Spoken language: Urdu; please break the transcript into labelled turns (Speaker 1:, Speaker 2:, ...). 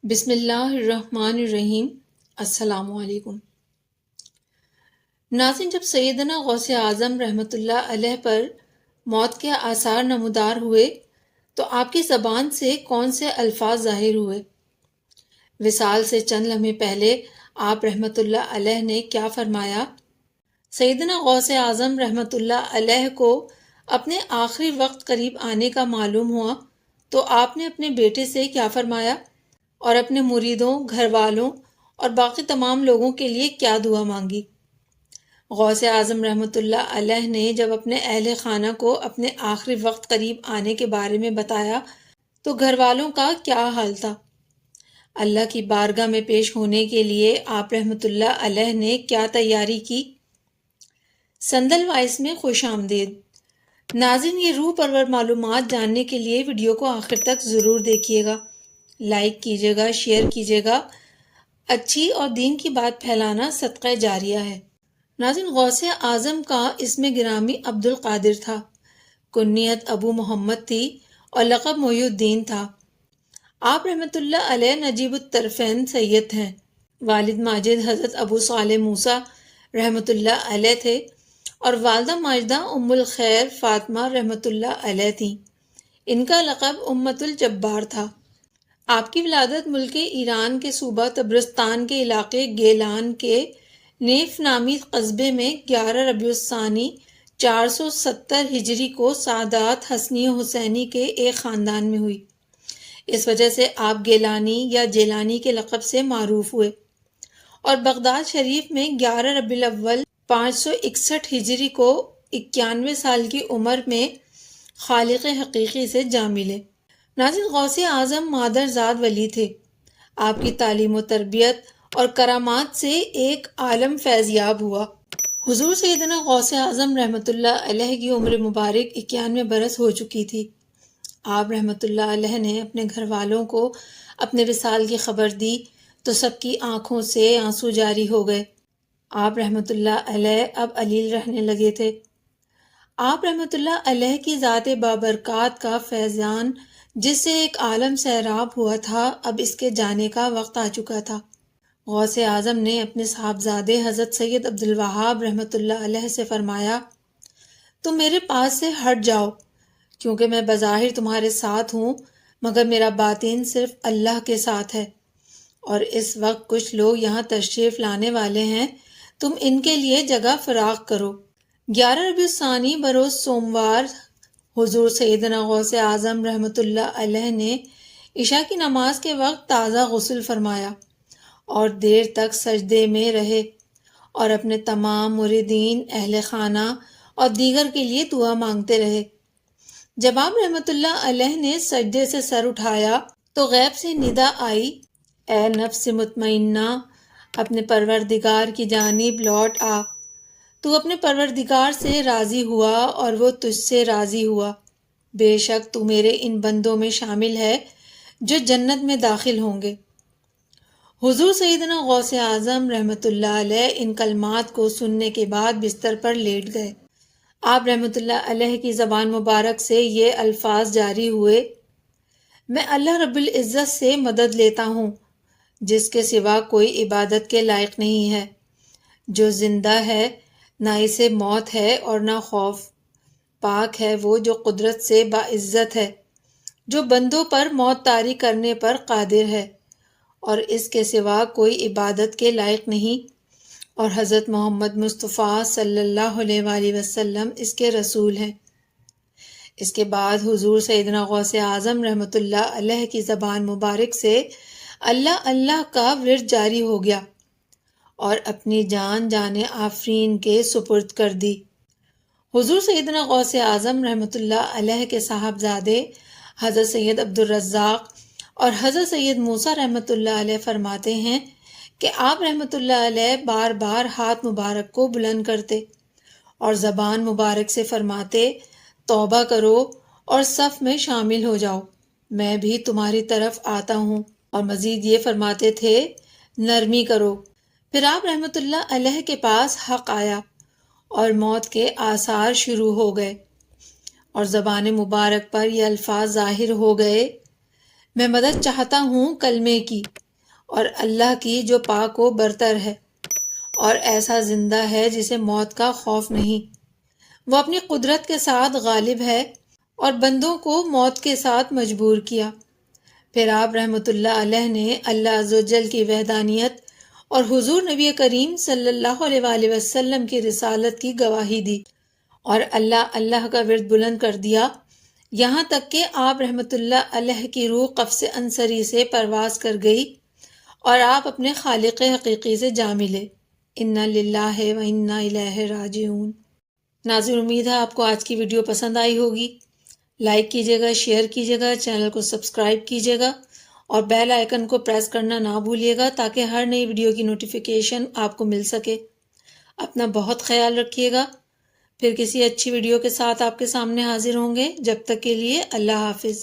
Speaker 1: بسم اللہ الرحمن الرحیم۔ السلام علیکم ناظرین، جب سیدنا غوث اعظم رحمۃ اللہ علیہ پر موت کے آثار نمودار ہوئے تو آپ کی زبان سے کون سے الفاظ ظاہر ہوئے؟ وصال سے چند لمحے پہلے آپ رحمۃ اللہ علیہ نے کیا فرمایا؟ سیدنا غوث اعظم رحمۃ اللہ علیہ کو اپنے آخری وقت قریب آنے کا معلوم ہوا تو آپ نے اپنے بیٹے سے کیا فرمایا اور اپنے مریدوں، گھر والوں اور باقی تمام لوگوں کے لیے کیا دعا مانگی؟ غوث اعظم رحمۃ اللہ علیہ نے جب اپنے اہل خانہ کو اپنے آخری وقت قریب آنے کے بارے میں بتایا تو گھر والوں کا کیا حال تھا؟ اللہ کی بارگاہ میں پیش ہونے کے لیے آپ رحمۃ اللہ علیہ نے کیا تیاری کی؟ سندل وائس میں خوش آمدید ناظرین، یہ روح پرور معلومات جاننے کے لیے ویڈیو کو آخر تک ضرور دیکھیے گا، لائک کیجیے گا، شیئر کیجیے گا۔ اچھی اور دین کی بات پھیلانا صدقہ جاریہ ہے۔ ناظرین، غوث اعظم کا اسم گرامی عبد القادر تھا، کنیت ابو محمد تھی اور لقب محی الدین تھا۔ آپ رحمۃ اللہ علیہ نجیب الطرفین سید ہیں۔ والد ماجد حضرت ابو صالح موسیٰ رحمۃ اللہ علیہ تھے اور والدہ ماجدہ ام الخیر فاطمہ رحمۃ اللہ علیہ تھیں۔ ان کا لقب امت الجبار تھا۔ آپ کی ولادت ملک ایران کے صوبہ تبرستان کے علاقے گیلان کے نیف نامی قصبے میں 11 ربیع الثانی 470 ہجری کو سعادات حسنی حسینی کے ایک خاندان میں ہوئی۔ اس وجہ سے آپ گیلانی یا جیلانی کے لقب سے معروف ہوئے اور بغداد شریف میں 11 ربیع الاول 561 ہجری کو 91 سال کی عمر میں خالق حقیقی سے جا ملے۔ ناظرین، غوث اعظم مادر زاد ولی تھے۔ آپ کی تعلیم و تربیت اور کرامات سے ایک عالم فیض یاب ہوا۔ حضور سیدنا غوث اعظم رحمۃ اللہ علیہ کی عمر مبارک 91 برس ہو چکی تھی۔ آپ رحمۃ اللہ علیہ نے اپنے گھر والوں کو اپنے وصال کی خبر دی تو سب کی آنکھوں سے آنسو جاری ہو گئے۔ آپ رحمۃ اللہ علیہ اب علیل رہنے لگے تھے۔ آپ رحمۃ اللہ علیہ کی ذات بابرکات کا فیضان جس سے ایک عالم سیراب ہوا تھا، اب اس کے جانے کا وقت آ چکا تھا۔ غوث اعظم نے اپنے صاحبزادے حضرت سید عبد الوہاب رحمۃ اللہ علیہ سے فرمایا، تم میرے پاس سے ہٹ جاؤ، کیونکہ میں بظاہر تمہارے ساتھ ہوں مگر میرا باطن صرف اللہ کے ساتھ ہے، اور اس وقت کچھ لوگ یہاں تشریف لانے والے ہیں، تم ان کے لیے جگہ فراغ کرو۔ 11 ربیع الثانی بروز سوموار حضور سیدنا غوث اعظم رحمۃ اللہ علیہ نے عشاء کی نماز کے وقت تازہ غسل فرمایا اور دیر تک سجدے میں رہے اور اپنے تمام مریدین، اہل خانہ اور دیگر کے لیے دعا مانگتے رہے۔ جب آپ رحمۃ اللہ علیہ نے سجدے سے سر اٹھایا تو غیب سے ندا آئی، اے نفس مطمئنہ، اپنے پروردگار کی جانب لوٹ آ، تو اپنے پروردگار سے راضی ہوا اور وہ تجھ سے راضی ہوا۔ بے شک تو میرے ان بندوں میں شامل ہے جو جنت میں داخل ہوں گے۔ حضور سیدنا غوث اعظم رحمۃ اللہ علیہ ان کلمات کو سننے کے بعد بستر پر لیٹ گئے۔ آپ رحمۃ اللہ علیہ کی زبان مبارک سے یہ الفاظ جاری ہوئے، میں اللہ رب العزت سے مدد لیتا ہوں جس کے سوا کوئی عبادت کے لائق نہیں ہے، جو زندہ ہے، نہ اسے موت ہے اور نہ خوف، پاک ہے وہ جو قدرت سے باعزت ہے، جو بندوں پر موت طاری کرنے پر قادر ہے اور اس کے سوا کوئی عبادت کے لائق نہیں، اور حضرت محمد مصطفیٰ صلی اللہ علیہ وآلہ وسلم اس کے رسول ہیں۔ اس کے بعد حضور سیدنا غوث اعظم رحمۃ اللہ علیہ کی زبان مبارک سے اللہ اللہ کا ورد جاری ہو گیا اور اپنی جان جان آفرین کے سپرد کر دی۔ حضور سیدنا غوث اعظم رحمۃ اللہ علیہ کے صاحبزادے حضرت سید عبد الرزاق اور حضرت سید موسیٰ رحمۃ اللہ علیہ فرماتے ہیں کہ آپ رحمۃ اللہ علیہ بار بار ہاتھ مبارک کو بلند کرتے اور زبان مبارک سے فرماتے، توبہ کرو اور صف میں شامل ہو جاؤ، میں بھی تمہاری طرف آتا ہوں، اور مزید یہ فرماتے تھے، نرمی کرو۔ پھر آپ رحمۃ اللہ علیہ کے پاس حق آیا اور موت کے آثار شروع ہو گئے اور زبان مبارک پر یہ الفاظ ظاہر ہو گئے، میں مدد چاہتا ہوں کلمے کی اور اللہ کی جو پاک و برتر ہے، اور ایسا زندہ ہے جسے موت کا خوف نہیں۔ وہ اپنی قدرت کے ساتھ غالب ہے اور بندوں کو موت کے ساتھ مجبور کیا۔ پھر آپ رحمۃ اللہ علیہ نے اللہ عز و جل کی وحدانیت اور حضور نبی کریم صلی اللہ علیہ وآلہ وسلم کی رسالت کی گواہی دی، اور اللہ کا ورد بلند کر دیا، یہاں تک کہ آپ رحمۃ اللہ علیہ کی روح قفس انصری سے پرواز کر گئی اور آپ اپنے خالق حقیقی سے جا ملے۔ انا للہ و انا الیہ راجعون۔ ناظرین، امید ہے آپ کو آج کی ویڈیو پسند آئی ہوگی۔ لائک کیجیے گا، شیئر کیجیے گا، چینل کو سبسکرائب کیجیے گا اور بیل آئیکن کو پریس کرنا نہ بھولیے گا تاکہ ہر نئی ویڈیو کی نوٹیفیکیشن آپ کو مل سکے۔ اپنا بہت خیال رکھیے گا۔ پھر کسی اچھی ویڈیو کے ساتھ آپ کے سامنے حاضر ہوں گے۔ جب تک کے لیے اللہ حافظ۔